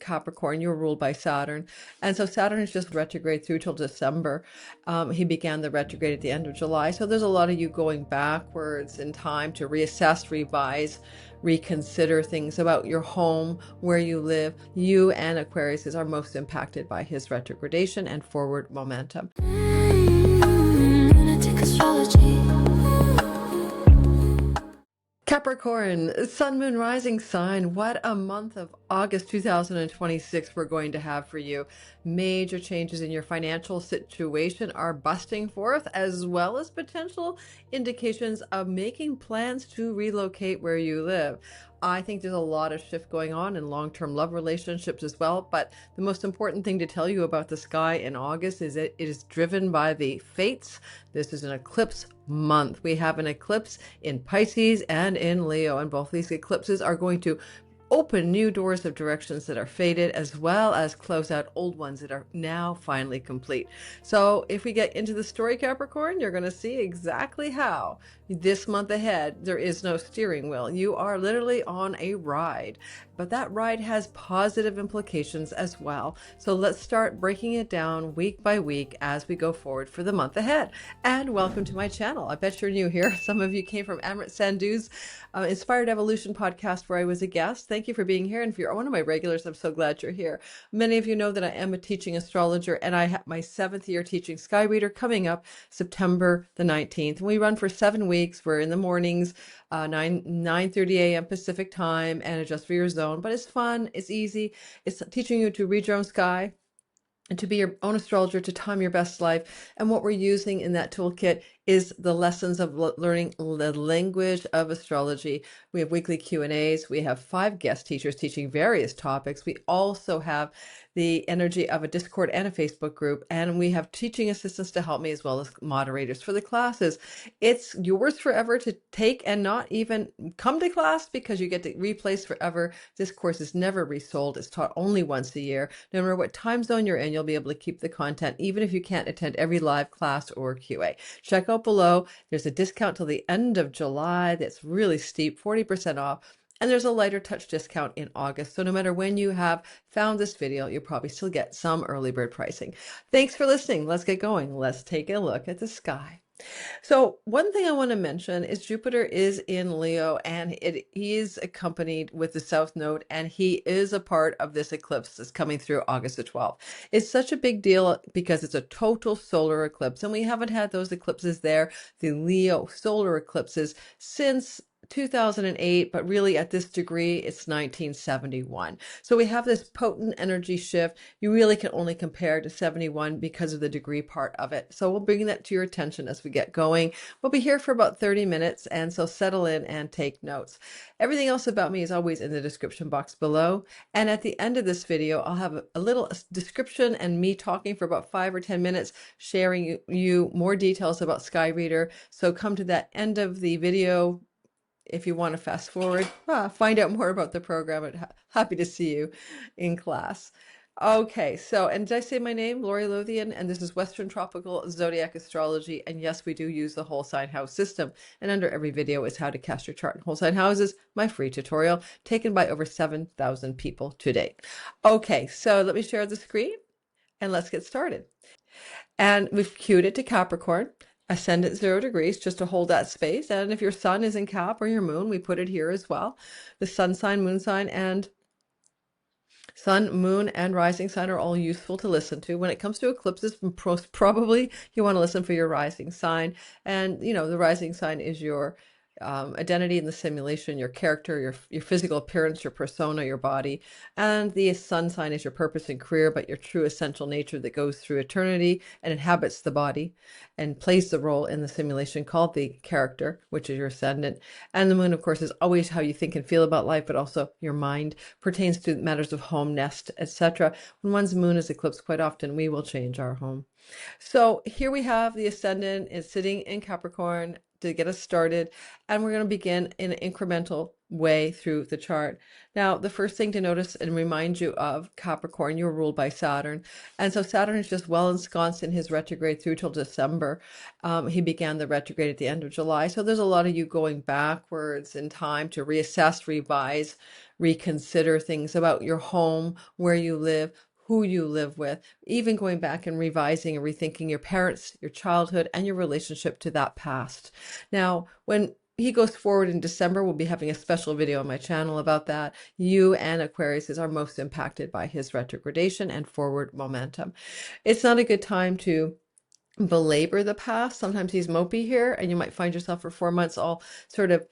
Capricorn, you're ruled by Saturn. And so Saturn is just retrograde through till December. He began the retrograde at the end of July. So there's a lot of you going backwards in time to reassess, revise, reconsider things about your home, where you live. You and Aquarius are most impacted by his retrogradation and forward momentum. Lunatic Astrology. Capricorn, Sun, Moon, Rising sign. What a month of August 2026 we're going to have for you. Major changes in your financial situation are busting forth, as well as potential indications of making plans to relocate where you live. I think there's a lot of shift going on in long-term love relationships as well, but the most important thing to tell you about the sky in August is that it is driven by the fates. This is an eclipse month. We have an eclipse in Pisces and in Leo, and both these eclipses are going to open new doors of directions that are faded, as well as close out old ones that are now finally complete. So if we get into the story, Capricorn, you're going to see exactly how this month ahead there is no steering wheel. You are literally on a ride, but that ride has positive implications as well. So let's start breaking it down week by week as we go forward for the month ahead. And welcome to my channel. I bet you're new here. Some of you came from Amrit Sandhu's Inspired Evolution podcast, where I was a guest. Thank you for being here. And if you're one of my regulars, I'm so glad you're here. Many of you know that I am a teaching astrologer, and I have my 7th year teaching Sky Reader coming up September the 19th. And we run for 7 weeks. We're in the mornings, 9:30 a.m. Pacific time, and adjust for your zone. But it's fun. It's easy. It's teaching you to read your own sky and to be your own astrologer, to time your best life. And what we're using in that toolkit is the lessons of learning the language of astrology. We have weekly Q&As. We have 5 guest teachers teaching various topics. We also have the energy of a Discord and a Facebook group, and we have teaching assistants to help me, as well as moderators for the classes. It's yours forever to take and not even come to class, because you get to replace forever. This course is never resold. It's taught only once a year. No matter what time zone you're in, you'll be able to keep the content, even if you can't attend every live class or QA. Check out below. There's a discount till the end of July that's really steep, 40% off. And there's a lighter touch discount in August. So no matter when you have found this video, you'll probably still get some early bird pricing. Thanks for listening. Let's get going. Let's take a look at the sky. So one thing I want to mention is Jupiter is in Leo, and he is accompanied with the South Node, and he is a part of this eclipse that's coming through August the 12th. It's such a big deal because it's a total solar eclipse, and we haven't had those eclipses there, the Leo solar eclipses, since 2008, but really at this degree, it's 1971. So we have this potent energy shift. You really can only compare to 71 because of the degree part of it. So we'll bring that to your attention as we get going. We'll be here for about 30 minutes, and so settle in and take notes. Everything else about me is always in the description box below. And at the end of this video, I'll have a little description and me talking for about 5 or 10 minutes, sharing you more details about Sky Reader. So come to that end of the video if you want to fast forward, find out more about the program. I'm happy to see you in class. Okay, so, and did I say my name? Lori Lothian, and this is Western Tropical Zodiac Astrology. And yes, we do use the whole sign house system. And under every video is how to cast your chart in whole sign houses, my free tutorial, taken by over 7,000 people to date. Okay, so let me share the screen and let's get started. And we've cued it to Capricorn. Ascendant 0 degrees, just to hold that space. And if your sun is in Cap, or your moon, we put it here as well. The sun sign, moon sign, and sun, moon, and rising sign are all useful to listen to. When it comes to eclipses, probably you want to listen for your rising sign. And, you know, the rising sign is your identity in the simulation, your character, your physical appearance, your persona, your body. And the sun sign is your purpose and career, but your true essential nature that goes through eternity and inhabits the body and plays the role in the simulation called the character, which is your ascendant. And the moon, of course, is always how you think and feel about life, but also your mind, pertains to matters of home, nest, etc. When one's moon is eclipsed, quite often we will change our home. So here we have the ascendant is sitting in Capricorn to get us started, and we're going to begin in an incremental way through the chart. Now, the first thing to notice and remind you of Capricorn, you're ruled by Saturn, and so Saturn is just well ensconced in his retrograde through till December. He began the retrograde at the end of July, so there's a lot of you going backwards in time to reassess, revise, reconsider things about your home, where you live, who you live with, even going back and revising and rethinking your parents, your childhood, and your relationship to that past. Now, when he goes forward in December, we'll be having a special video on my channel about that. You and Aquarius are most impacted by his retrogradation and forward momentum. It's not a good time to belabor the past. Sometimes he's mopey here, and you might find yourself for 4 months all sort of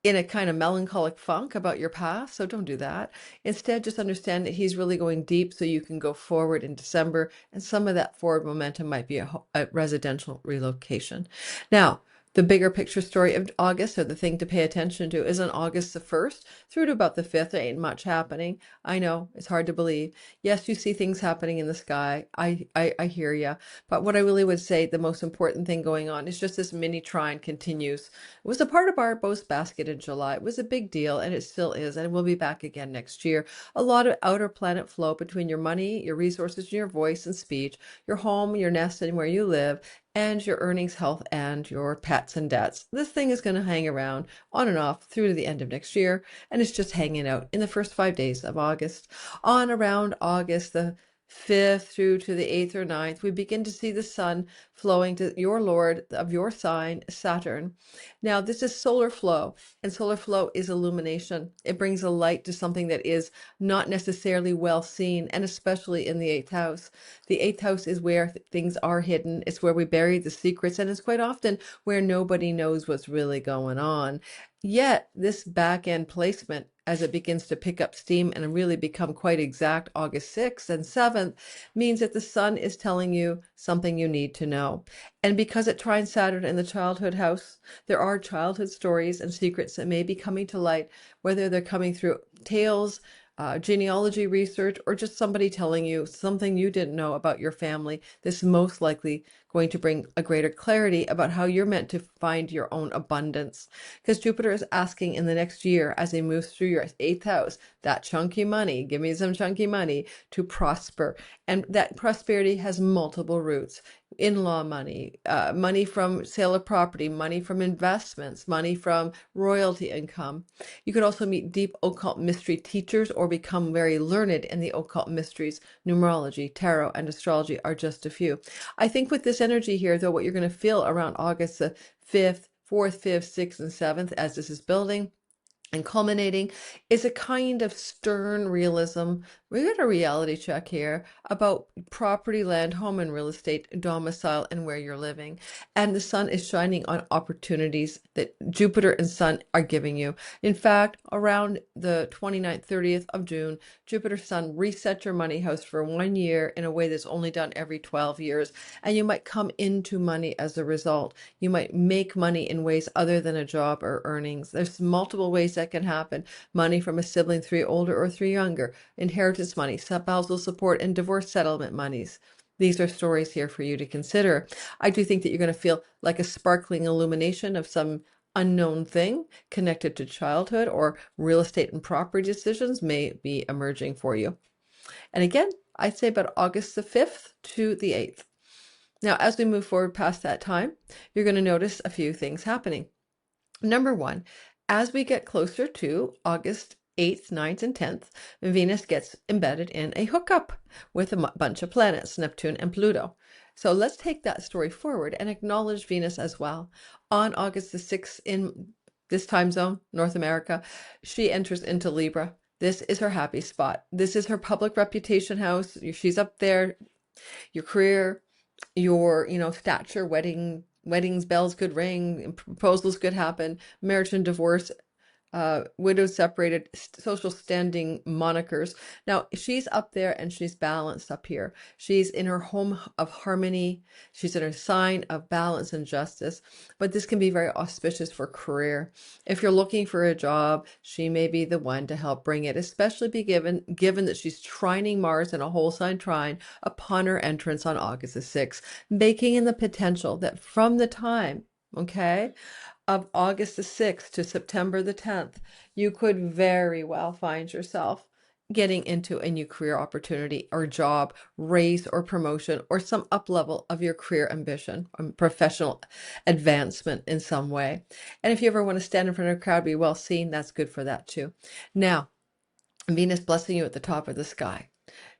in a kind of melancholic funk about your past. So don't do that. Instead, just understand that he's really going deep so you can go forward in December. And some of that forward momentum might be a residential relocation. Now, the bigger picture story of August, or the thing to pay attention to, is on August the 1st through to about the 5th. There ain't much happening. I know, it's hard to believe. Yes, you see things happening in the sky. I hear you. But what I really would say, the most important thing going on is just this mini trine continues. It was a part of our boast basket in July. It was a big deal, and it still is, and we'll be back again next year. A lot of outer planet flow between your money, your resources, your voice and speech, your home, your nest, and where you live, and your earnings, health, and your pets and debts. This thing is going to hang around on and off through to the end of next year, and it's just hanging out in the first 5 days of August. On around August the 5th through to the 8th or 9th, we begin to see the sun flowing to your Lord of your sign, Saturn. Now, this is solar flow, and solar flow is illumination. It brings a light to something that is not necessarily well seen, and especially in the 8th house. The 8th house is where things are hidden. It's where we bury the secrets, and it's quite often where nobody knows what's really going on. Yet, this back end placement, as it begins to pick up steam and really become quite exact August 6th and 7th, means that the sun is telling you something you need to know. And because it trines Saturn in the childhood house, there are childhood stories and secrets that may be coming to light, whether they're coming through tales, genealogy research, or just somebody telling you something you didn't know about your family. This is most likely going to bring a greater clarity about how you're meant to find your own abundance. Because Jupiter is asking in the next year, as he moves through your 8th house, that chunky money, give me some chunky money, to prosper. And that prosperity has multiple roots. In-law money, money from sale of property, money from investments, money from royalty income. You could also meet deep occult mystery teachers or become very learned in the occult mysteries. Numerology, tarot, and astrology are just a few. I think with this energy here, though, what you're going to feel around August the 5th, 4th, 5th, 6th, and 7th, as this is building and culminating, is a kind of stern realism. We got a reality check here about property, land, home, and real estate, domicile, and where you're living. And the sun is shining on opportunities that Jupiter and sun are giving you. In fact, around the 29th, 30th of June, Jupiter sun reset your money house for 1 year in a way that's only done every 12 years. And you might come into money as a result. You might make money in ways other than a job or earnings. There's multiple ways that can happen. Money from a sibling 3 older or 3 younger, inheritance money, spousal support, and divorce settlement monies. These are stories here for you to consider. I do think that you're going to feel like a sparkling illumination of some unknown thing connected to childhood, or real estate and property decisions may be emerging for you. And again, I'd say about August the 5th to the 8th. Now, as we move forward past that time, you're going to notice a few things happening. Number one, as we get closer to August 8th, 9th, and 10th, Venus gets embedded in a hookup with a bunch of planets, Neptune and Pluto. So let's take that story forward and acknowledge Venus as well. On August the 6th, in this time zone, North America, she enters into Libra. This is her happy spot. This is her public reputation house. She's up there, your career, your stature, weddings bells could ring, proposals could happen, marriage and divorce, widowed, separated, social standing monikers. Now she's up there and she's balanced up here. She's in her home of harmony. She's in her sign of balance and justice. But this can be very auspicious for career. If you're looking for a job, she may be the one to help bring it, especially given that she's trining Mars in a whole sign trine upon her entrance on August the 6th, baking in the potential that from the time, of August the 6th to September the 10th, you could very well find yourself getting into a new career opportunity or job, raise or promotion, or some up level of your career ambition or professional advancement in some way. And if you ever want to stand in front of a crowd, be well seen, that's good for that too. Now, Venus blessing you at the top of the sky.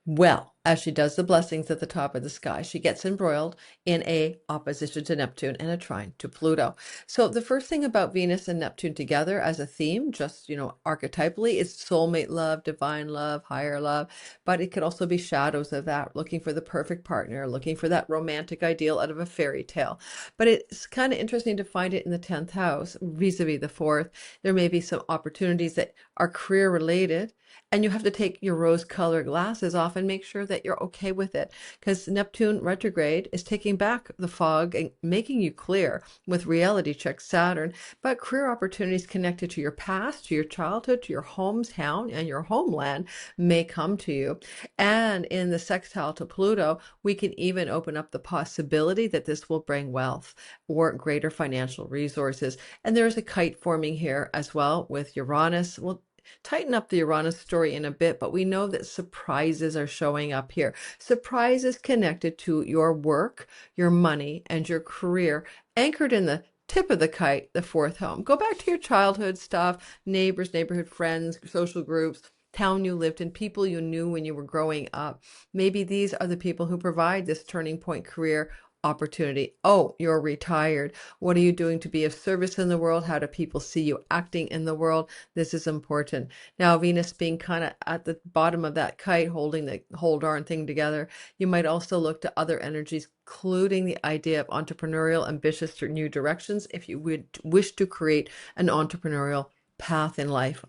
Well, as she does the blessings at the top of the sky, she gets embroiled in a opposition to Neptune and a trine to Pluto. So the first thing about Venus and Neptune together as a theme, just, archetypally, is soulmate love, divine love, higher love, but it could also be shadows of that, looking for the perfect partner, looking for that romantic ideal out of a fairy tale. But it's kind of interesting to find it in the 10th house, vis-a-vis the fourth. There may be some opportunities that are career related, and you have to take your rose-colored glasses off and make sure that you're okay with it, because Neptune retrograde is taking back the fog and making you clear with reality check Saturn. But career opportunities connected to your past, to your childhood, to your hometown, and your homeland may come to you. And in the sextile to Pluto, we can even open up the possibility that this will bring wealth or greater financial resources. And there's a kite forming here as well with Uranus. We'll tighten up the Uranus story in a bit, but we know that surprises are showing up here. Surprises connected to your work, your money, and your career, anchored in the tip of the kite, the fourth home. Go back to your childhood stuff, neighbors, neighborhood friends, social groups, town you lived in, people you knew when you were growing up. Maybe these are the people who provide this turning point career opportunity. Oh, you're retired. What are you doing to be of service in the world? How do people see you acting in the world? This is important. Now, Venus being kind of at the bottom of that kite, holding the whole darn thing together, you might also look to other energies, including the idea of entrepreneurial, ambitious, or new directions if you would wish to create an entrepreneurial path in life,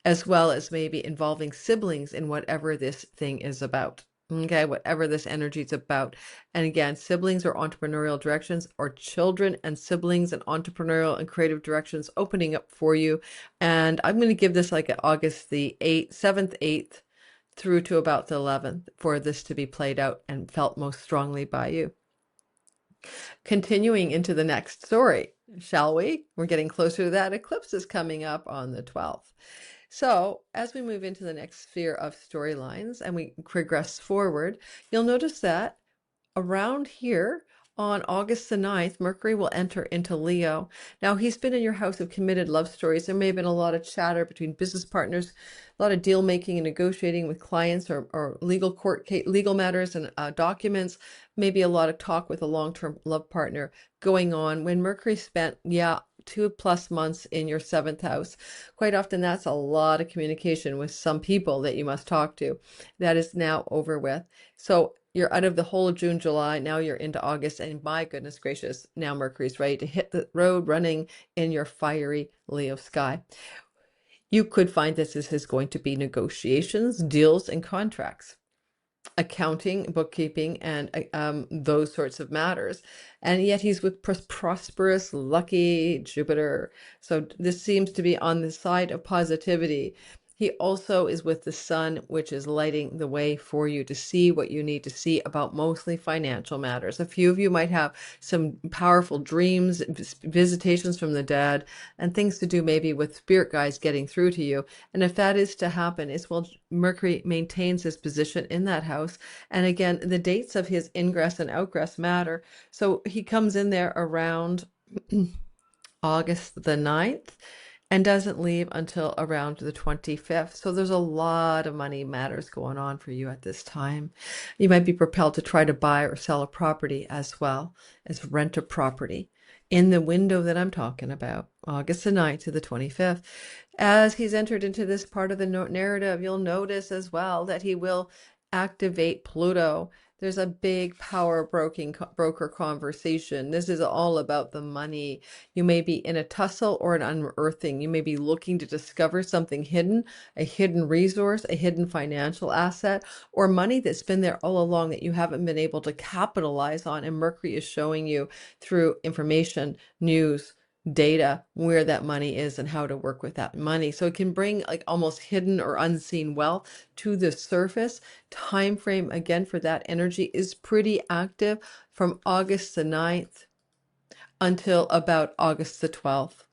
as well as maybe involving siblings in whatever this thing is about. Okay, whatever this energy is about. And again, siblings or entrepreneurial directions, or children and siblings and entrepreneurial and creative directions opening up for you. And I'm going to give this like August the 8th, 7th, 8th through to about the 11th for this to be played out and felt most strongly by you. Continuing into the next story, shall we? We're getting closer to that. Eclipse is coming up on the 12th. So as we move into the next sphere of storylines and we progress forward, you'll notice that around here on August the 9th, Mercury will enter into Leo. Now, he's been in your house of committed love stories. There may have been a lot of chatter between business partners, a lot of deal making and negotiating with clients, or legal matters and documents, maybe a lot of talk with a long-term love partner going on when Mercury spent, 2+ months in your 7th house. Quite often that's a lot of communication with some people that you must talk to. That is now over with. So you're out of the whole of June, July. Now you're into August, and my goodness gracious, now Mercury's ready to hit the road running in your fiery Leo sky. You could find this is going to be negotiations, deals, and contracts, accounting, bookkeeping, and those sorts of matters. And yet he's with prosperous, lucky Jupiter. So this seems to be on the side of positivity. He also is with the sun, which is lighting the way for you to see what you need to see about mostly financial matters. A few of you might have some powerful dreams, visitations from the dead, and things to do maybe with spirit guides getting through to you. And if that is to happen, it's while Mercury maintains his position in that house. And again, the dates of his ingress and outgress matter. So he comes in there around August the 9th. And doesn't leave until around the 25th. So there's a lot of money matters going on for you at this time. You might be propelled to try to buy or sell a property as well as rent a property in the window that I'm talking about, August the 9th to the 25th. As he's entered into this part of the narrative, you'll notice as well that he will activate Pluto. There's a big power broker conversation. This is all about the money. You may be in a tussle or an unearthing. You may be looking to discover something hidden, a hidden resource, a hidden financial asset, or money that's been there all along that you haven't been able to capitalize on. And Mercury is showing you through information, news, data, where that money is and how to work with that money. So it can bring like almost hidden or unseen wealth to the surface. Time frame again for that energy is pretty active from August the 9th until about August the 12th.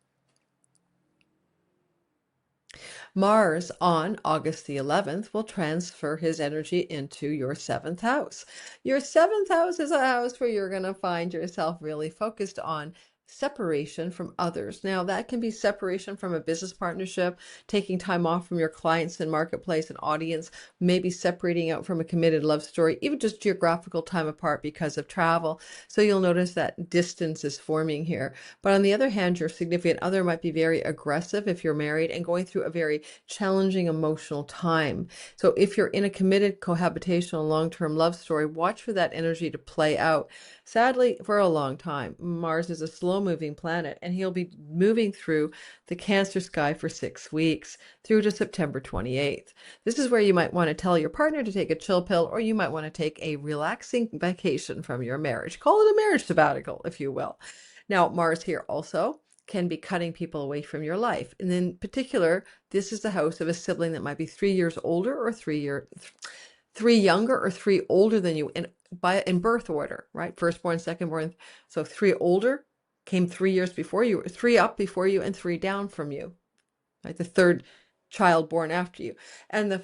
Mars on August the 11th will transfer his energy into your 7th house. Your 7th house is a house where you're going to find yourself really focused on separation from others. Now, that can be separation from a business partnership, taking time off from your clients and marketplace and audience, maybe separating out from a committed love story, even just geographical time apart because of travel. So you'll notice that distance is forming here. But on the other hand, your significant other might be very aggressive if you're married and going through a very challenging emotional time. So if you're in a committed cohabitational long-term love story, watch for that energy to play out. Sadly, for a long time, Mars is a slow-moving planet, and he'll be moving through the Cancer sky for 6 weeks through to September 28th. This is where you might want to tell your partner to take a chill pill, or you might want to take a relaxing vacation from your marriage. Call it a marriage sabbatical, if you will. Now, Mars here also can be cutting people away from your life. And in particular, this is the house of a sibling that might be 3 years older or 3 younger or 3 older than you in birth order, right? Firstborn, secondborn. So 3 older came 3 years before you, 3 up before you, and 3 down from you, right? The third child born after you, and the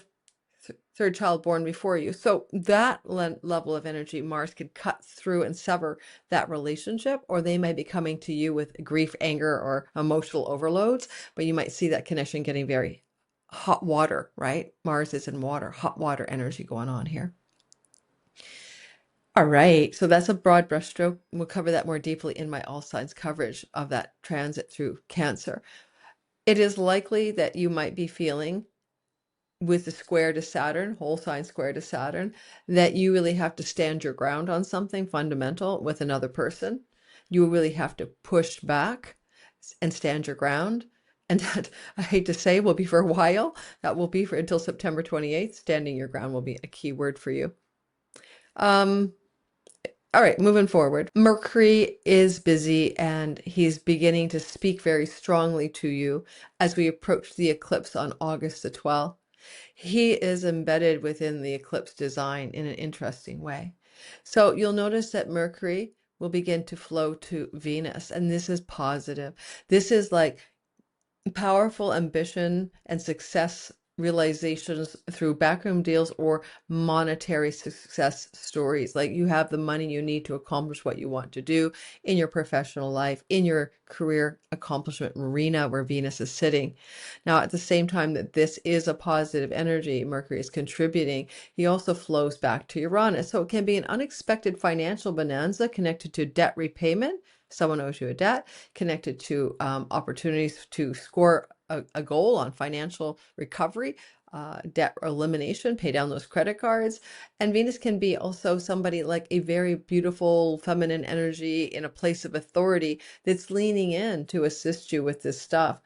third child born before you. So that level of energy, Mars could cut through and sever that relationship, or they might be coming to you with grief, anger, or emotional overloads, but you might see that connection getting very hot water, right? Mars is in water, hot water energy going on here. All right, so that's a broad brushstroke. We'll cover that more deeply in my all signs coverage of that transit through Cancer. It is likely that you might be feeling with the square to Saturn, whole sign square to Saturn, that you really have to stand your ground on something fundamental with another person. You really have to push back and stand your ground. And that, I hate to say, will be for a while. That will be for until September 28th. Standing your ground will be a key word for you. All right, moving forward. Mercury is busy and he's beginning to speak very strongly to you as we approach the eclipse on August the 12th. He is embedded within the eclipse design in an interesting way. So you'll notice that Mercury will begin to flow to Venus, and this is positive. This is like powerful ambition and success realizations through backroom deals or monetary success stories. Like you have the money you need to accomplish what you want to do in your professional life, in your career accomplishment arena where Venus is sitting. Now, at the same time that this is a positive energy, Mercury is contributing, he also flows back to Uranus. So it can be an unexpected financial bonanza connected to debt repayment. Someone owes you a debt, connected to opportunities to score a goal on financial recovery, debt elimination, pay down those credit cards. And Venus can be also somebody like a very beautiful feminine energy in a place of authority that's leaning in to assist you with this stuff.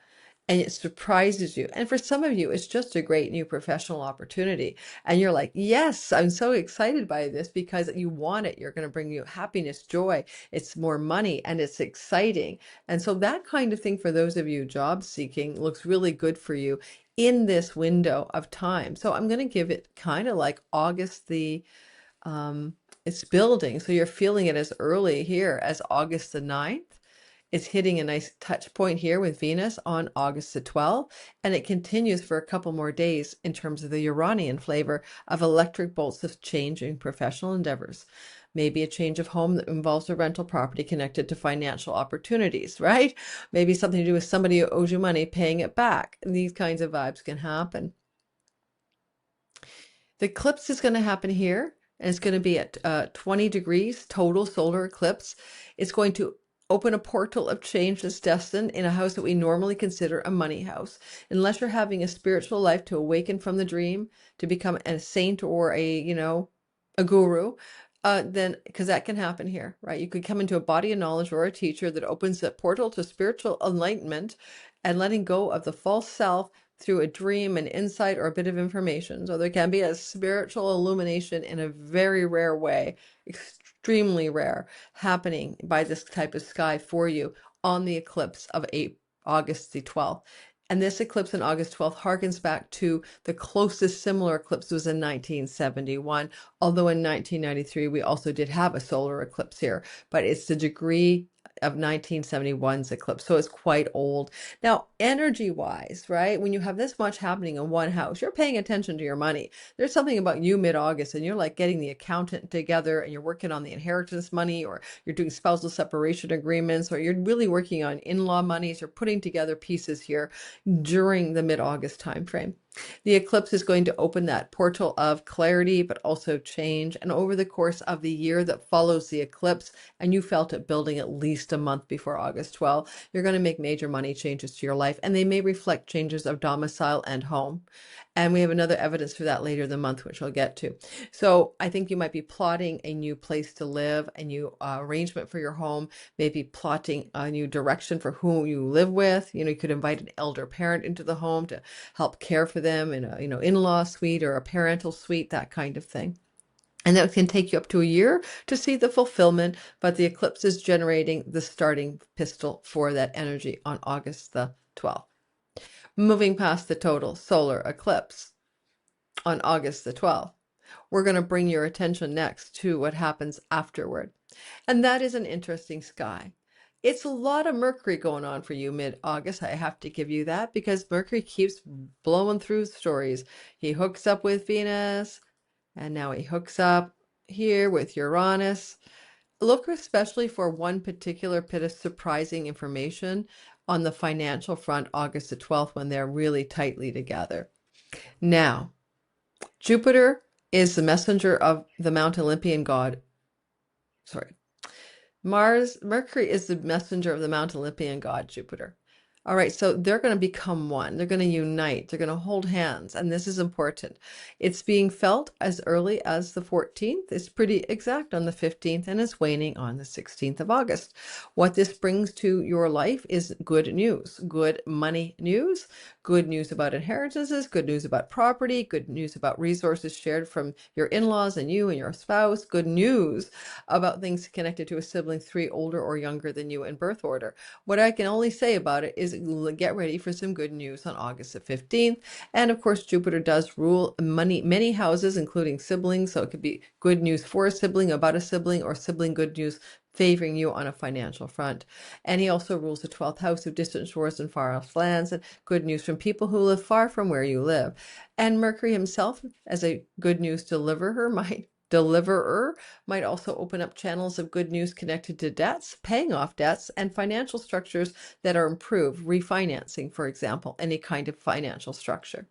And it surprises you. And for some of you, it's just a great new professional opportunity. And you're like, yes, I'm so excited by this because you want it. You're going to bring you happiness, joy. It's more money and it's exciting. And so that kind of thing for those of you job seeking looks really good for you in this window of time. So I'm going to give it kind of like August it's building. So you're feeling it as early here as August the 9th. It's hitting a nice touch point here with Venus on August the 12th, and it continues for a couple more days in terms of the Uranian flavor of electric bolts of change in professional endeavors. Maybe a change of home that involves a rental property connected to financial opportunities, right? Maybe something to do with somebody who owes you money, paying it back. And these kinds of vibes can happen. The eclipse is going to happen here, and it's going to be at 20 degrees total solar eclipse. It's going to open a portal of change that's destined in a house that we normally consider a money house. Unless you're having a spiritual life to awaken from the dream, to become a saint or a guru, then because that can happen here, right? You could come into a body of knowledge or a teacher that opens that portal to spiritual enlightenment and letting go of the false self through a dream, an insight, or a bit of information. So there can be a spiritual illumination in a very rare way, extremely rare, happening by this type of sky for you on the eclipse of August the 12th. And this eclipse on August 12th harkens back to the closest similar eclipse was in 1971, although in 1993 we also did have a solar eclipse here, but it's the degree of 1971's eclipse. So it's quite old. Now, energy-wise, right? When you have this much happening in one house, you're paying attention to your money. There's something about you mid-August and you're like getting the accountant together and you're working on the inheritance money, or you're doing spousal separation agreements, or you're really working on in-law monies, or putting together pieces here during the mid-August timeframe. The eclipse is going to open that portal of clarity, but also change. And over the course of the year that follows the eclipse, and you felt it building at least a month before August 12th, you're going to make major money changes to your life, and they may reflect changes of domicile and home. And we have another evidence for that later in the month, which I'll get to. So I think you might be plotting a new place to live, a new arrangement for your home, maybe plotting a new direction for who you live with. You could invite an elder parent into the home to help care for them in a, in-law suite or a parental suite, that kind of thing. And that can take you up to a year to see the fulfillment, but the eclipse is generating the starting pistol for that energy on August the 12th. Moving past the total solar eclipse on August the 12th, we're going to bring your attention next to what happens afterward. And that is an interesting sky. It's a lot of Mercury going on for you mid-August. I have to give you that because Mercury keeps blowing through stories. He hooks up with Venus, and now he hooks up here with Uranus. Look especially for one particular bit of surprising information on the financial front, August the 12th, when they're really tightly together. Now, Jupiter is the messenger of the Mount Olympian god. Mercury is the messenger of the Mount Olympian god Jupiter. All right, so they're going to become one. They're going to unite. They're going to hold hands, and this is important. It's being felt as early as the 14th. It's pretty exact on the 15th, and it's waning on the 16th of August. What this brings to your life is good news, good money news, good news about inheritances, good news about property, good news about resources shared from your in-laws and you and your spouse, good news about things connected to a sibling 3 older or younger than you in birth order. What I can only say about it is get ready for some good news on August the 15th. And of course, Jupiter does rule many houses, including siblings. So it could be good news for a sibling, about a sibling, or sibling good news favoring you on a financial front. And he also rules the 12th house of distant shores and far off lands, and good news from people who live far from where you live. And Mercury himself, as a good news deliverer, might also open up channels of good news connected to debts, paying off debts, and financial structures that are improved, refinancing, for example, any kind of financial structure.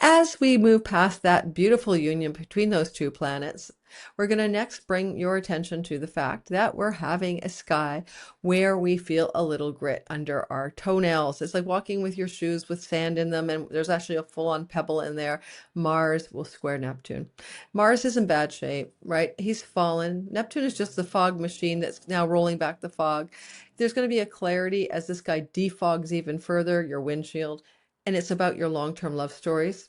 As we move past that beautiful union between those two planets, we're going to next bring your attention to the fact that we're having a sky where we feel a little grit under our toenails. It's like walking with your shoes with sand in them, and there's actually a full-on pebble in there. Mars will square Neptune. Mars is in bad shape, right? He's fallen. Neptune is just the fog machine that's now rolling back the fog. There's going to be a clarity as this guy defogs even further your windshield, and it's about your long-term love stories,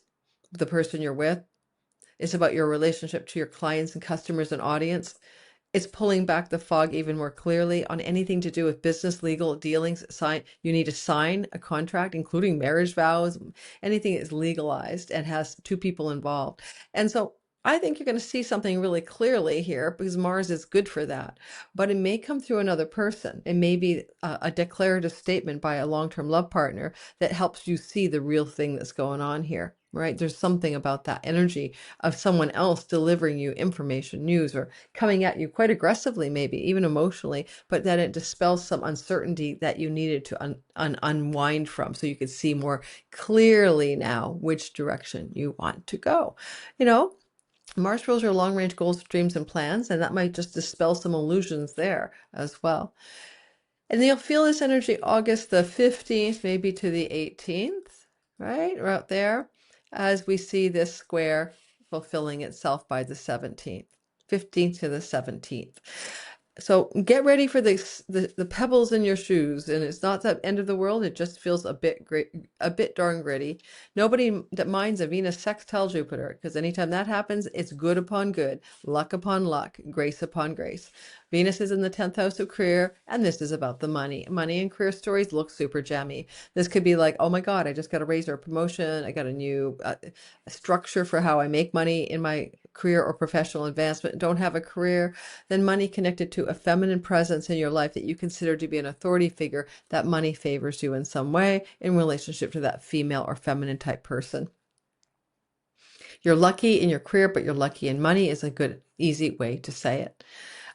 the person you're with. It's about your relationship to your clients and customers and audience. It's pulling back the fog even more clearly on anything to do with business, legal dealings. You need to sign a contract, including marriage vows, anything that's legalized and has 2 people involved. And so I think you're going to see something really clearly here because Mars is good for that. But it may come through another person. It may be a declarative statement by a long-term love partner that helps you see the real thing that's going on here. Right? There's something about that energy of someone else delivering you information, news, or coming at you quite aggressively, maybe even emotionally, but then it dispels some uncertainty that you needed to unwind from, so you could see more clearly now which direction you want to go. Mars rules your long-range goals, dreams, and plans, and that might just dispel some illusions there as well. And you'll feel this energy August the 15th, maybe to the 18th, right? Right there, as we see this square fulfilling itself by the 17th, 15th to the 17th. So get ready for the pebbles in your shoes, and it's not the end of the world. It just feels a bit darn gritty. Nobody that minds a Venus sextile Jupiter, because anytime that happens, it's good upon good, luck upon luck, grace upon grace. Venus is in the 10th house of career, and this is about the money. Money and career stories look super jammy. This could be like, oh my God, I just got a raise or a promotion. I got a new structure for how I make money in my career or professional advancement, don't have a career, then money connected to a feminine presence in your life that you consider to be an authority figure, that money favors you in some way in relationship to that female or feminine type person. You're lucky in your career, but you're lucky in money is a good, easy way to say it.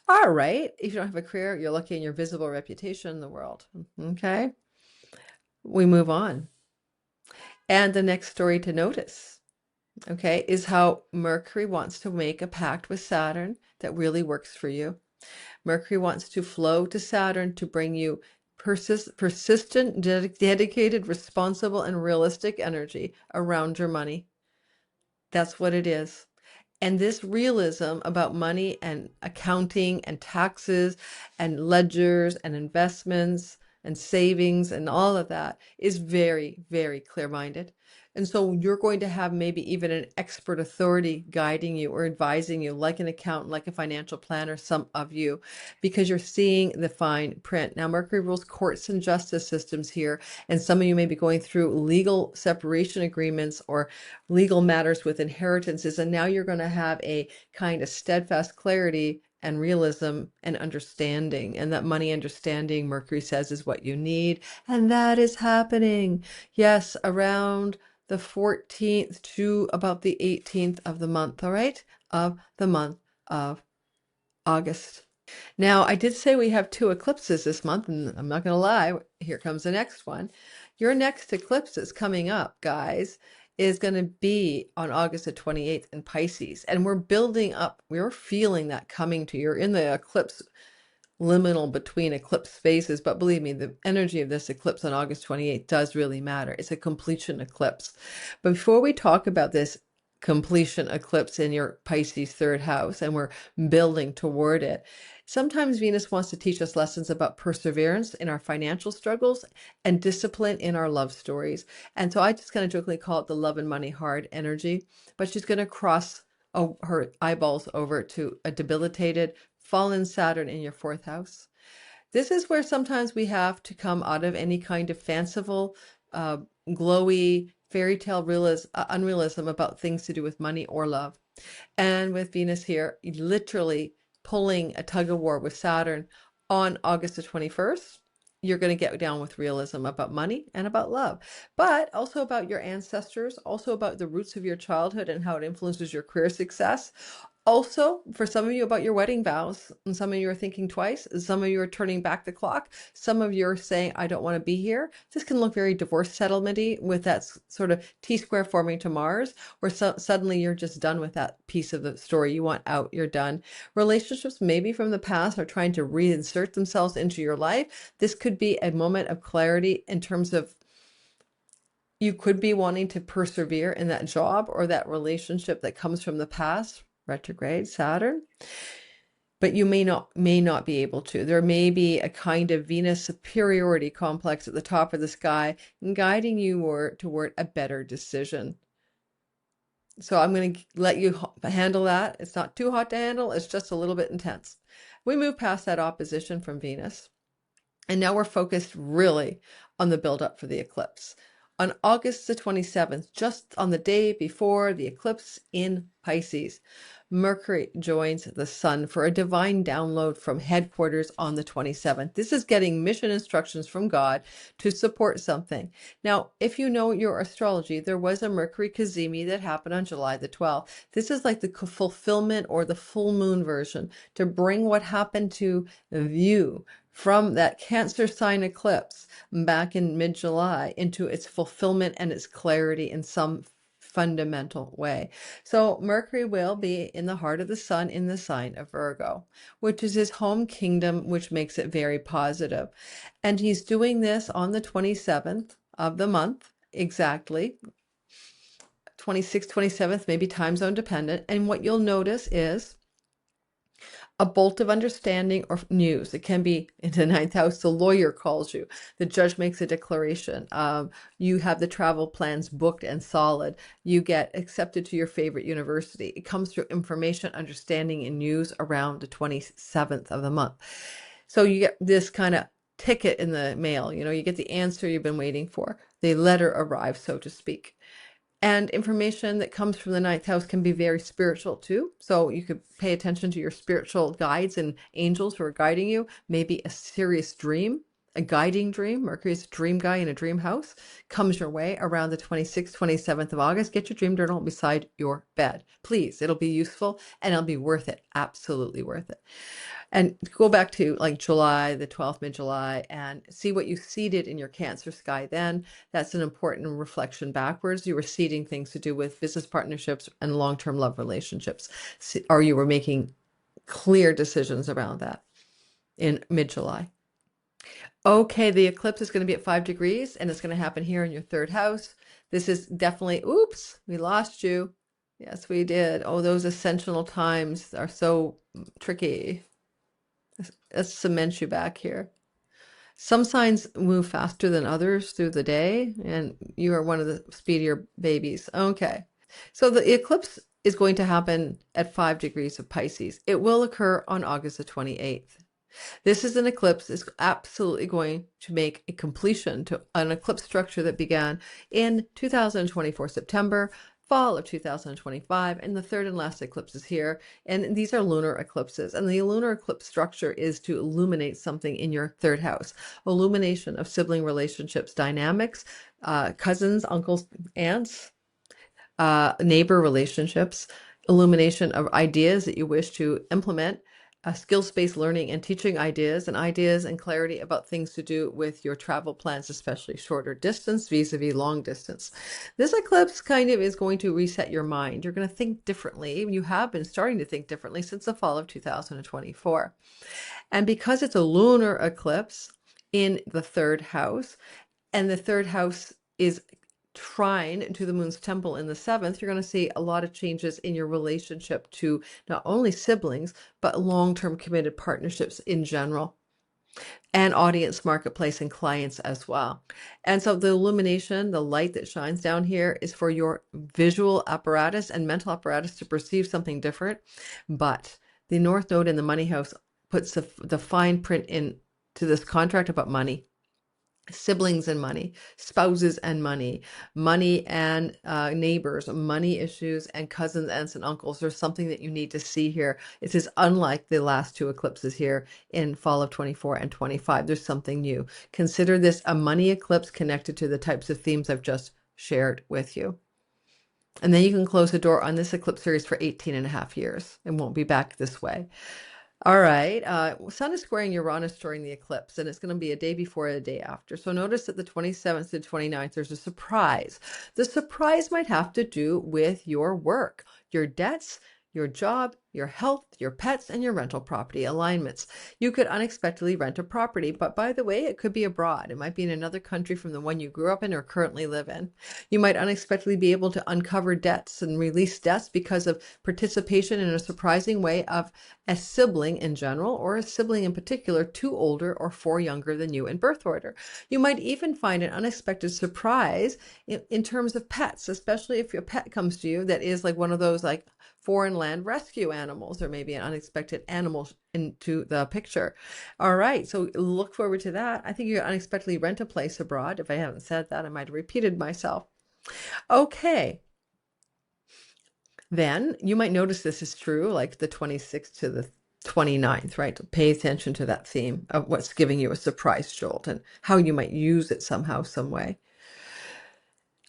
All right. If you don't have a career, you're lucky in your visible reputation in the world. Okay. We move on. And the next story to notice, okay, is how Mercury wants to make a pact with Saturn that really works for you. Mercury wants to flow to Saturn to bring you persistent, dedicated, responsible, and realistic energy around your money. That's what it is. And this realism about money and accounting and taxes and ledgers and investments and savings and all of that is very, very clear-minded. And so you're going to have maybe even an expert authority guiding you or advising you, like an accountant, like a financial planner, some of you, because you're seeing the fine print. Now, Mercury rules courts and justice systems here, and some of you may be going through legal separation agreements or legal matters with inheritances, and now you're going to have a kind of steadfast clarity and realism and understanding, and that money understanding, Mercury says, is what you need, and that is happening. Yes, around the 14th to about the 18th of the month, all right, of the month of August. Now, I did say we have 2 eclipses this month, and I'm not going to lie, here comes the next one. Your next eclipse that's coming up, guys, is going to be on August the 28th in Pisces. And we're building up, we're feeling that coming to you. You're in the eclipse liminal between eclipse phases, but believe me, the energy of this eclipse on August 28th does really matter. It's a completion eclipse. But before we talk about this completion eclipse in your Pisces 3rd house, and we're building toward it, sometimes Venus wants to teach us lessons about perseverance in our financial struggles and discipline in our love stories. And so I just kind of jokingly call it the love and money hard energy, but she's going to cross her eyeballs over to a debilitated fallen Saturn in your 4th house. This is where sometimes we have to come out of any kind of fanciful, glowy fairy tale unrealism about things to do with money or love. And with Venus here, literally pulling a tug of war with Saturn on August the 21st, you're going to get down with realism about money and about love, but also about your ancestors, also about the roots of your childhood and how it influences your career success. Also, for some of you, about your wedding vows, and some of you are thinking twice, some of you are turning back the clock, some of you are saying, I don't want to be here. This can look very divorce settlement-y with that sort of T-square forming to Mars, where suddenly you're just done with that piece of the story. You want out, you're done. Relationships maybe from the past are trying to reinsert themselves into your life. This could be a moment of clarity in terms of you could be wanting to persevere in that job or that relationship that comes from the past, retrograde Saturn, but you may not be able to. There may be a kind of Venus superiority complex at the top of the sky guiding you toward a better decision. So I'm going to let you handle that. It's not too hot to handle. It's just a little bit intense. We move past that opposition from Venus, and now we're focused really on the buildup for the eclipse. On August the 27th, just on the day before the eclipse in Pisces, Mercury joins the Sun for a divine download from headquarters on the 27th. This is getting mission instructions from God to support something. Now, if you know your astrology, there was a Mercury Cazimi that happened on July the 12th. This is like the fulfillment or the full moon version to bring what happened to you from that Cancer sign eclipse back in mid-July into its fulfillment and its clarity in some fundamental way. So Mercury will be in the heart of the Sun in the sign of Virgo, which is his home kingdom, which makes it very positive. And he's doing this on the 27th of the month, exactly. 26th, 27th, maybe time zone dependent. And what you'll notice is a bolt of understanding or news. It can be in the 9th house, the lawyer calls you, the judge makes a declaration, you have the travel plans booked and solid, you get accepted to your favorite university. It comes through information, understanding, and news around the 27th of the month. So you get this kind of ticket in the mail, you get the answer you've been waiting for. The letter arrives, so to speak. And information that comes from the ninth house can be very spiritual too. So you could pay attention to your spiritual guides and angels who are guiding you. Maybe a serious dream, a guiding dream. Mercury's a dream guy in a dream house comes your way around the 26th, 27th of August. Get your dream journal beside your bed. Please, it'll be useful and it'll be worth it. Absolutely worth it. And go back to like July, the 12th, mid-July, and see what you seeded in your Cancer sky then. That's an important reflection backwards. You were seeding things to do with business partnerships and long-term love relationships, or you were making clear decisions around that in mid-July. Okay, the eclipse is going to be at 5 degrees, and it's going to happen here in your third house. This is definitely, oops, we lost you. Yes, we did. Oh, those ascensional times are so tricky. Let's cement you back here. Some signs move faster than others through the day, and you are one of the speedier babies. Okay. So the eclipse is going to happen at 5 degrees of Pisces. It will occur on August the 28th. This is an eclipse is absolutely going to make a completion to an eclipse structure that began in 2024 September, fall of 2025, and the third and last eclipse is here. And these are lunar eclipses. And the lunar eclipse structure is to illuminate something in your third house. Illumination of sibling relationships, dynamics, cousins, uncles, aunts, neighbor relationships, illumination of ideas that you wish to implement, skills-based learning and teaching ideas and clarity about things to do with your travel plans, especially shorter distance vis-a-vis long distance. This eclipse kind of is going to reset your mind. You're going to think differently. You have been starting to think differently since the fall of 2024. And because it's a lunar eclipse in the third house, and the third house is trine to the moon's temple in the seventh, you're going to see a lot of changes in your relationship to not only siblings, but long-term committed partnerships in general, and audience, marketplace, and clients as well. And so the illumination, the light that shines down here, is for your visual apparatus and mental apparatus to perceive something different. But the North Node in the money house puts the fine print into this contract about money. Siblings and money, spouses and money, money and neighbors, money issues, and cousins, aunts, and uncles. There's something that you need to see here. It is unlike the last two eclipses here in fall of 24 and 25. There's something new. Consider this a money eclipse connected to the types of themes I've just shared with you. And then you can close the door on this eclipse series for 18 and a half years and won't be back this way. All right, Sun is squaring Uranus during the eclipse, and it's going to be a day before and a day after. So notice that the 27th to 29th, there's a surprise. The surprise might have to do with your work, your debts, your job, your health, your pets, and your rental property alignments. You could unexpectedly rent a property, but by the way, it could be abroad. It might be in another country from the one you grew up in or currently live in. You might unexpectedly be able to uncover debts and release debts because of participation in a surprising way of a sibling in general, or a sibling in particular, 2 older or 4 younger than you in birth order. You might even find an unexpected surprise in terms of pets, especially if your pet comes to you that is like one of those like foreign land rescue animals, or maybe an unexpected animal into the picture. All right, so look forward to that. I think you unexpectedly rent a place abroad. If I haven't said that, I might have repeated myself. Okay. Then you might notice this is true, like the 26th to the 29th, right? So pay attention to that theme of what's giving you a surprise jolt and how you might use it somehow, some way.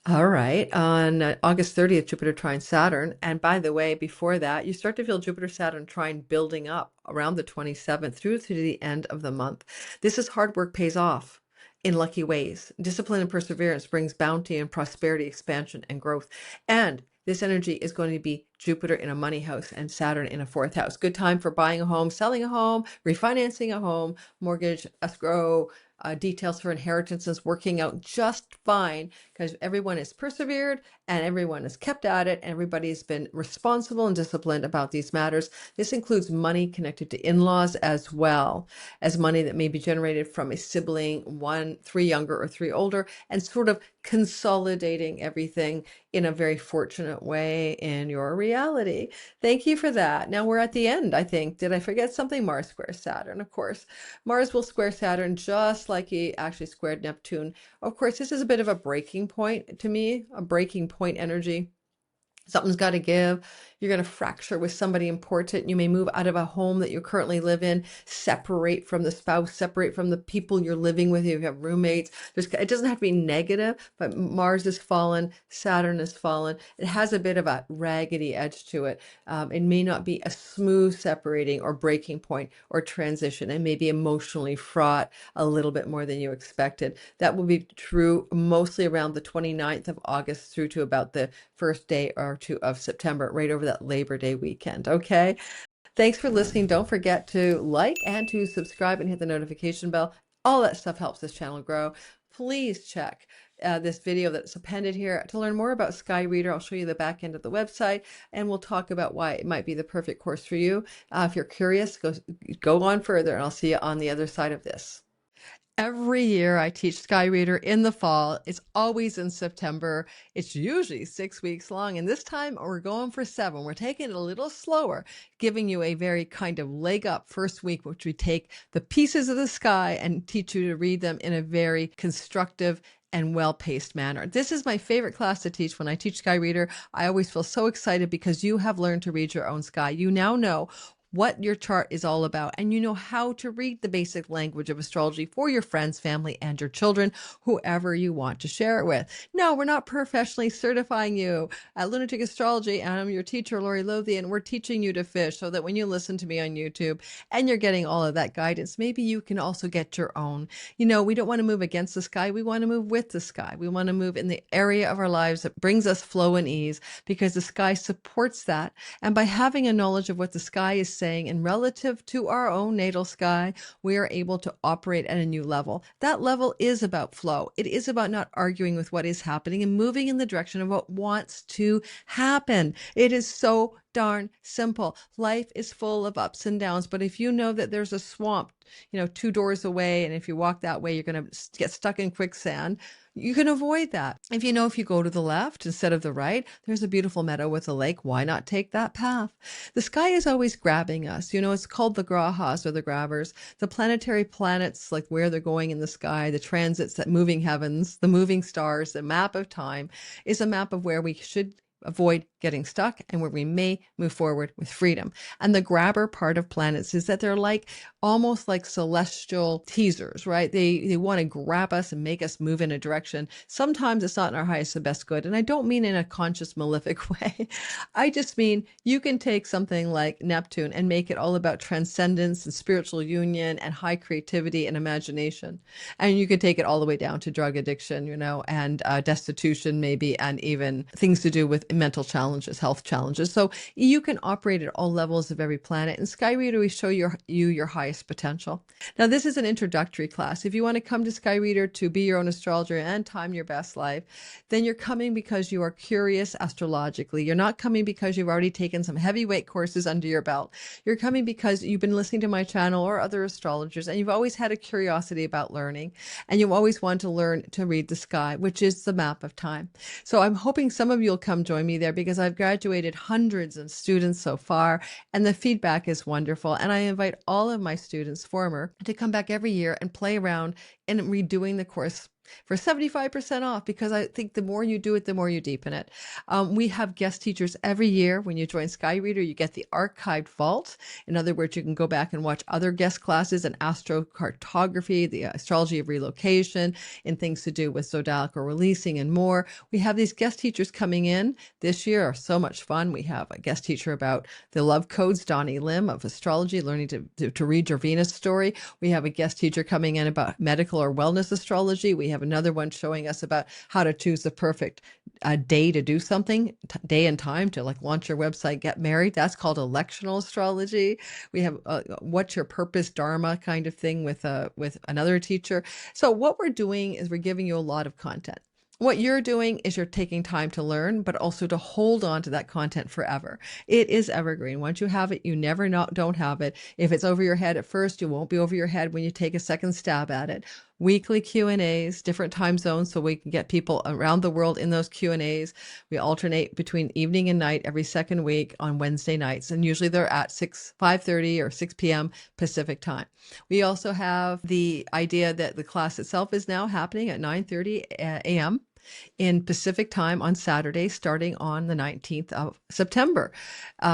All right, on August 30th, Jupiter trines Saturn. And by the way, before that, you start to feel Jupiter-Saturn trine building up around the 27th through to the end of the month. This is hard work pays off in lucky ways. Discipline and perseverance brings bounty and prosperity, expansion, and growth. And this energy is going to be Jupiter in a money house and Saturn in a 4th house. Good time for buying a home, selling a home, refinancing a home, mortgage, escrow, details for inheritances working out just fine because everyone is persevered and everyone is kept at it. And everybody's been responsible and disciplined about these matters. This includes money connected to in-laws as well as money that may be generated from a sibling, 1, 3 younger or 3 older, and sort of consolidating everything in a very fortunate way in your reality. Thank you for that. Now we're at the end, I think. Did I forget something? Mars squares Saturn, of course. Mars will square Saturn just like he actually squared Neptune. Of course, this is a bit of a breaking point to me, a breaking point energy. Something's got to give. You're going to fracture with somebody important. You may move out of a home that you currently live in, separate from the spouse, separate from the people you're living with. You have roommates. It doesn't have to be negative, but Mars is fallen, Saturn is fallen. It has a bit of a raggedy edge to it. It may not be a smooth separating or breaking point or transition. It may be emotionally fraught a little bit more than you expected. That will be true mostly around the 29th of August through to about the first day or two of September, right over that Labor Day weekend. Okay. Thanks for listening. Don't forget to like and to subscribe and hit the notification bell. All that stuff helps this channel grow. Please check this video that's appended here to learn more about Sky Reader. I'll show you the back end of the website, and we'll talk about why it might be the perfect course for you. If you're curious, go on further, and I'll see you on the other side of this. Every year I teach Sky Reader in the fall. It's always in September. It's usually 6 weeks long, and this time we're going for 7. We're taking it a little slower, giving you a very kind of leg up first week, which we take the pieces of the sky and teach you to read them in a very constructive and well-paced manner. This is my favorite class to teach. When I teach Sky Reader, I always feel so excited because you have learned to read your own sky. You now know what your chart is all about, and you know how to read the basic language of astrology for your friends, family, and your children, whoever you want to share it with. No, we're not professionally certifying you. At Lunatic Astrology, I'm your teacher, Lori Lothian. We're teaching you to fish so that when you listen to me on YouTube and you're getting all of that guidance, maybe you can also get your own. You know, we don't want to move against the sky. We want to move with the sky. We want to move in the area of our lives that brings us flow and ease, because the sky supports that. And by having a knowledge of what the sky is saying and relative to our own natal sky, we are able to operate at a new level. That level is about flow. It is about not arguing with what is happening and moving in the direction of what wants to happen. It is so darn simple. Life is full of ups and downs, but if you know that there's a swamp, 2 doors away, and if you walk that way, you're going to get stuck in quicksand, you can avoid that. If you go to the left instead of the right, there's a beautiful meadow with a lake. Why not take that path? The sky is always grabbing us. It's called the grahas, or the grabbers. The planetary planets, like where they're going in the sky, the transits, that moving heavens, the moving stars, the map of time is a map of where we should avoid getting stuck and where we may move forward with freedom. And the grabber part of planets is that they're almost like celestial teasers, right? They want to grab us and make us move in a direction. Sometimes it's not in our highest and best good. And I don't mean in a conscious, malefic way. I just mean you can take something like Neptune and make it all about transcendence and spiritual union and high creativity and imagination. And you could take it all the way down to drug addiction, and destitution maybe, and even things to do with mental challenges, health challenges. So you can operate at all levels of every planet. In Sky Reader, we show you your highest potential. Now, this is an introductory class. If you want to come to Sky Reader to be your own astrologer and time your best life, then you're coming because you are curious astrologically. You're not coming because you've already taken some heavyweight courses under your belt. You're coming because you've been listening to my channel or other astrologers, and you've always had a curiosity about learning, and you've always wanted to learn to read the sky, which is the map of time. So I'm hoping some of you will come join me there, because I've graduated hundreds of students so far, and the feedback is wonderful. And I invite all of my students, former, to come back every year and play around in redoing the course for 75% off, because I think the more you do it, the more you deepen it. We have guest teachers every year. When you join Sky Reader, you get the archived vault. In other words, you can go back and watch other guest classes in astrocartography, the astrology of relocation, and things to do with zodiacal releasing and more. We have these guest teachers coming in this year, are so much fun. We have a guest teacher about the love codes, Donnie Lim of astrology, learning to read your Venus story. We have a guest teacher coming in about medical or wellness astrology. We have another one showing us about how to choose the perfect day to do something, day and time to launch your website, get married. That's called electional astrology. We have what's your purpose, dharma kind of thing with another teacher. So what we're doing is we're giving you a lot of content. What you're doing is you're taking time to learn, but also to hold on to that content forever. It is evergreen. Once you have it, you don't have it. If it's over your head at first, you won't be over your head when you take a second stab at it. weekly Q&As, different time zones, so we can get people around the world in those Q&As. We alternate between evening and night every second week on Wednesday nights, and usually they're at 5:30 or 6 p.m. Pacific time. We also have the idea that the class itself is now happening at 9:30 a.m. in Pacific time on Saturday, starting on the 19th of September.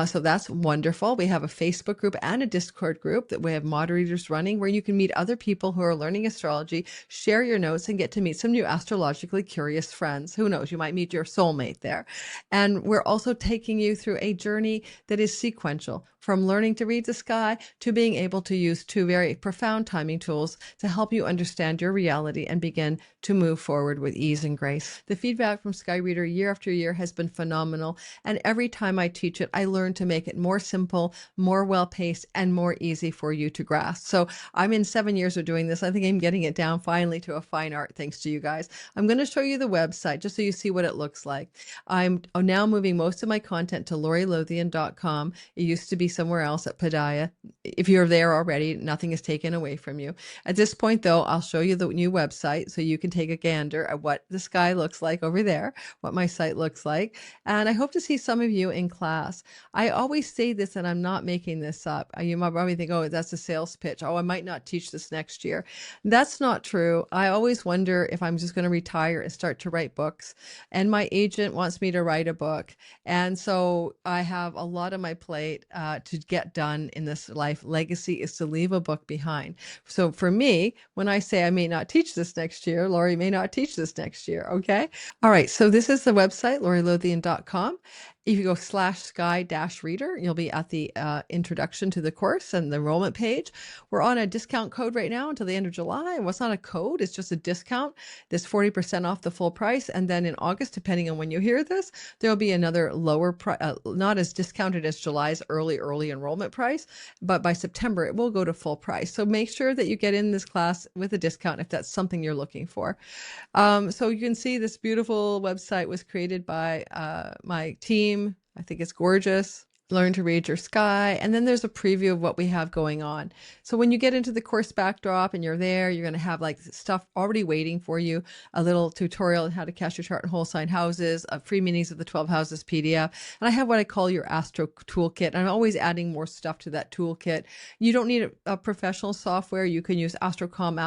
So that's wonderful. We have a Facebook group and a Discord group that we have moderators running where you can meet other people who are learning astrology, share your notes, and get to meet some new astrologically curious friends. Who knows? You might meet your soulmate there. And we're also taking you through a journey that is sequential, from learning to read the sky to being able to use two very profound timing tools to help you understand your reality and begin to move forward with ease and grace. The feedback from Sky Reader year after year has been phenomenal, and every time I teach it, I learn to make it more simple, more well-paced, and more easy for you to grasp. So I'm in 7 years of doing this. I think I'm getting it down finally to a fine art thanks to you guys. I'm going to show you the website just so you see what it looks like. I'm now moving most of my content to lorilothian.com. It used to be somewhere else at Padaya. If you're there already, nothing is taken away from you. At this point, though, I'll show you the new website so you can take a gander at what the sky looks like over there, what my site looks like. And I hope to see some of you in class. I always say this, and I'm not making this up. You might probably think, oh, that's a sales pitch. Oh, I might not teach this next year. That's not true. I always wonder if I'm just going to retire and start to write books. And my agent wants me to write a book. And so I have a lot on my plate to get done in this life. Legacy is to leave a book behind. So for me, when I say I may not teach this next year, Lori may not teach this next year. Okay. All right. So this is the website, lorilothian.com. If you go /sky-reader, you'll be at the introduction to the course and the enrollment page. We're on a discount code right now until the end of July. Well, it's not a code, it's just a discount. There's 40% off the full price. And then in August, depending on when you hear this, there'll be another lower price, not as discounted as July's early enrollment price, but by September, it will go to full price. So make sure that you get in this class with a discount if that's something you're looking for. So you can see this beautiful website was created by my team. I think it's gorgeous. Learn to read your sky. And then there's a preview of what we have going on. So when you get into the course backdrop and you're there, you're going to have like stuff already waiting for you, a little tutorial on how to cast your chart and whole sign houses, free minis of the 12 houses PDF. And I have what I call your Astro Toolkit. I'm always adding more stuff to that toolkit. You don't need a professional software. You can use Astrocom,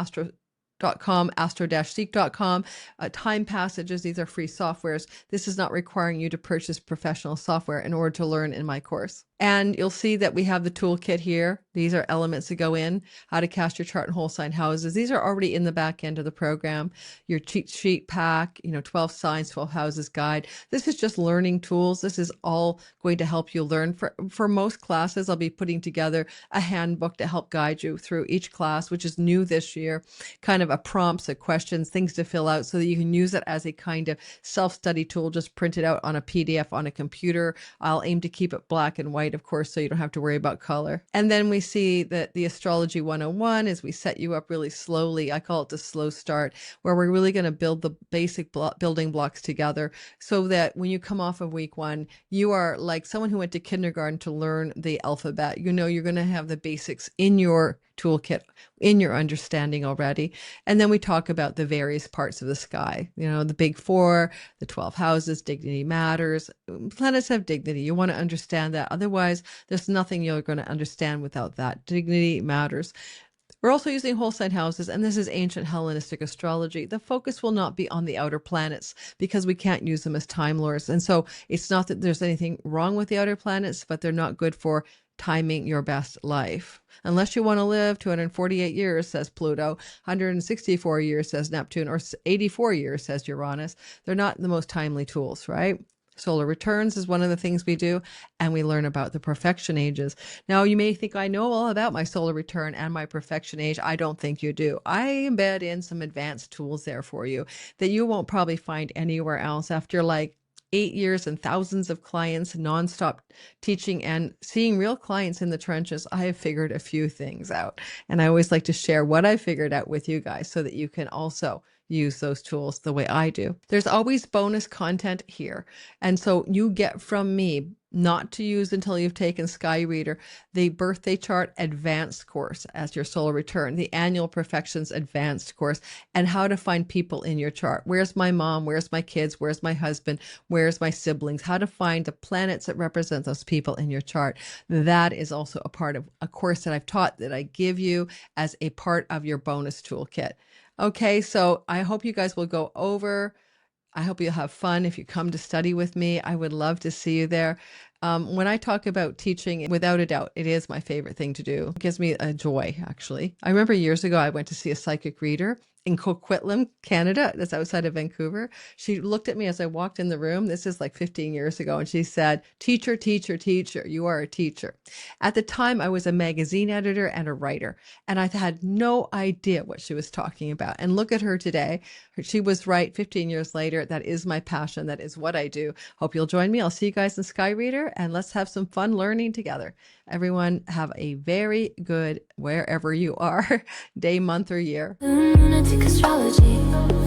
astro-seek.com, time passages. These are free softwares. This is not requiring you to purchase professional software in order to learn in my course. And you'll see that we have the toolkit here. These are elements that go in, how to cast your chart and whole sign houses. These are already in the back end of the program. Your cheat sheet pack, 12 signs, 12 houses guide. This is just learning tools. This is all going to help you learn. For most classes, I'll be putting together a handbook to help guide you through each class, which is new this year, kind of a prompts, a questions, things to fill out so that you can use it as a kind of self-study tool. Just print it out on a PDF on a computer. I'll aim to keep it black and white, of course, so you don't have to worry about color. And then we see that the Astrology 101 is we set you up really slowly. I call it the slow start, where we're really going to build the basic building blocks together so that when you come off of week one, you are like someone who went to kindergarten to learn the alphabet. You're going to have the basics in your toolkit, in your understanding already. And then we talk about the various parts of the sky, the big four, the 12 houses, dignity matters. Planets have dignity. You want to understand that. Otherwise, there's nothing you're going to understand without that. Dignity matters. We're also using whole sign houses, and this is ancient Hellenistic astrology. The focus will not be on the outer planets because we can't use them as time lords. And so it's not that there's anything wrong with the outer planets, but they're not good for timing your best life. Unless you want to live 248 years, says Pluto, 164 years, says Neptune, or 84 years, says Uranus. They're not the most timely tools, right? Solar returns is one of the things we do, and we learn about the perfection ages. Now, you may think I know all about my solar return and my perfection age. I don't think you do. I embed in some advanced tools there for you that you won't probably find anywhere else after like 8 years and thousands of clients, nonstop teaching and seeing real clients in the trenches. I have figured a few things out, and I always like to share what I figured out with you guys so that you can also use those tools the way I do. There's always bonus content here. And so you get from me, not to use until you've taken Sky Reader, the birthday chart advanced course as your solar return, the annual perfections advanced course, and how to find people in your chart. Where's my mom? Where's my kids? Where's my husband? Where's my siblings? How to find the planets that represent those people in your chart. That is also a part of a course that I've taught that I give you as a part of your bonus toolkit. Okay, so I hope you guys will go over. I hope you'll have fun if you come to study with me. I would love to see you there. When I talk about teaching, without a doubt, it is my favorite thing to do. It gives me a joy, actually. I remember years ago, I went to see a psychic reader in Coquitlam, Canada. That's outside of Vancouver. She looked at me as I walked in the room. This is like 15 years ago. And she said, teacher, teacher, teacher, you are a teacher. At the time, I was a magazine editor and a writer, and I had no idea what she was talking about. And look at her today. She was right 15 years later. That is my passion. That is what I do. Hope you'll join me. I'll see you guys in Sky Reader, and let's have some fun learning together. Everyone have a very good, wherever you are, day, month, or year. Lunatic astrology.